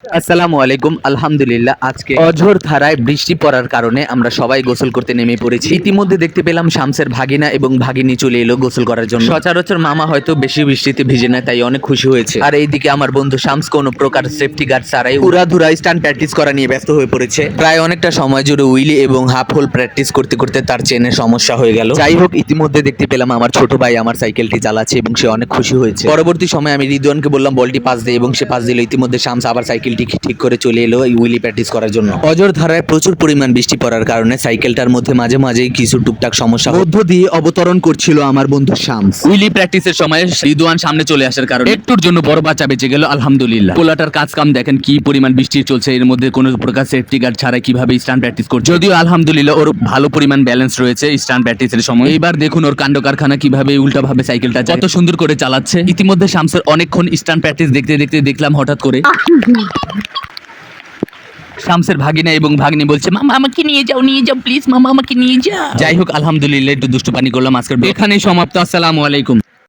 আসসালামু আলাইকুম। আলহামদুলিল্লাহ, আজকে অঝোর ধারায় বৃষ্টি পড়ার কারণে আমরা সবাই গোসল করতে নেমে পড়েছি। ইতিমধ্যে দেখতে পেলাম শামসের ভাগিনা এবং ভাগিনী চলে এলো গোসল করার জন্য। সচরাচর মামা হয়তো বেশি বৃষ্টিতে ভিজে না, তাই অনেক খুশি হয়েছে। আর এইদিকে আমার বন্ধু শামস কোনো প্রকার সেফটি গার্ড ছাড়াই উড়াধুরা স্টান্ট প্র্যাকটিস করা নিয়ে ব্যস্ত হয়ে পড়েছে। প্রায় অনেকটা সময় জুড়ে উইলি এবং হাফ হোল প্র্যাকটিস করতে করতে তার চেনের সমস্যা হয়ে গেল। যাই হোক, ইতিমধ্যে দেখতে পেলাম আমার ছোট ভাই আমার সাইকেলটি চালাচ্ছে এবং সে অনেক খুশি হয়েছে। পরবর্তী সময় আমি রিদওয়ানকে বললাম বলটি পাস দে এবং সে পাস দিল। ইতিমধ্যে শামস আবার সাইকেলটি ঠিক করে চলে এলো এই উইলি প্র্যাকটিস করার জন্য। অজর ধারায় প্রচুর পরিমাণ বৃষ্টি পড়ার কারণে সাইকেলটার মধ্যে মাঝে মাঝেই কিছু টুকটাক সমস্যা মধ্য দিয়ে অবতরণ করছিল আমার বন্ধু শামস। উইলি প্র্যাকটিসের সময় রিদওয়ান সামনে চলে আসার কারণে একটুর জন্য বড় বাচ্চা বেঁচে গেল, আলহামদুলিল্লাহ। পোলাটার কাজ কাম দেখেন কি পরিমাণ বৃষ্টি চলছে, এর মধ্যে কোনো প্রকার সেফটি গার্ড ছাড়াই কিভাবে স্টান্ট প্র্যাকটিস করছে। যদিও আলহামদুলিল্লাহ ওর ভালো পরিমাণ ব্যালেন্স রয়েছে স্টান্ট প্র্যাকটিসের সময়। এবার দেখুন ওর কাণ্ড কারখানা কিভাবে উল্টাভাবে সাইকেলটা কত সুন্দর করে চালাচ্ছে। ইতিমধ্যে শামসের অনেকক্ষণ স্টান্ট প্র্যাকটিস দেখতে দেখতে দেখলাম হঠাৎ করে শামসের ভাগিনা এবং ভাগ্নি বলছে, মামা আমাকে নিয়ে যাও প্লিজ, মামা আমাকে নিয়ে যাও। যাই হোক, আলহামদুলিল্লাহ একটু দুষ্টু পানি করলাম। আজকের এখানেই সমাপ্ত। আসসালামু আলাইকুম।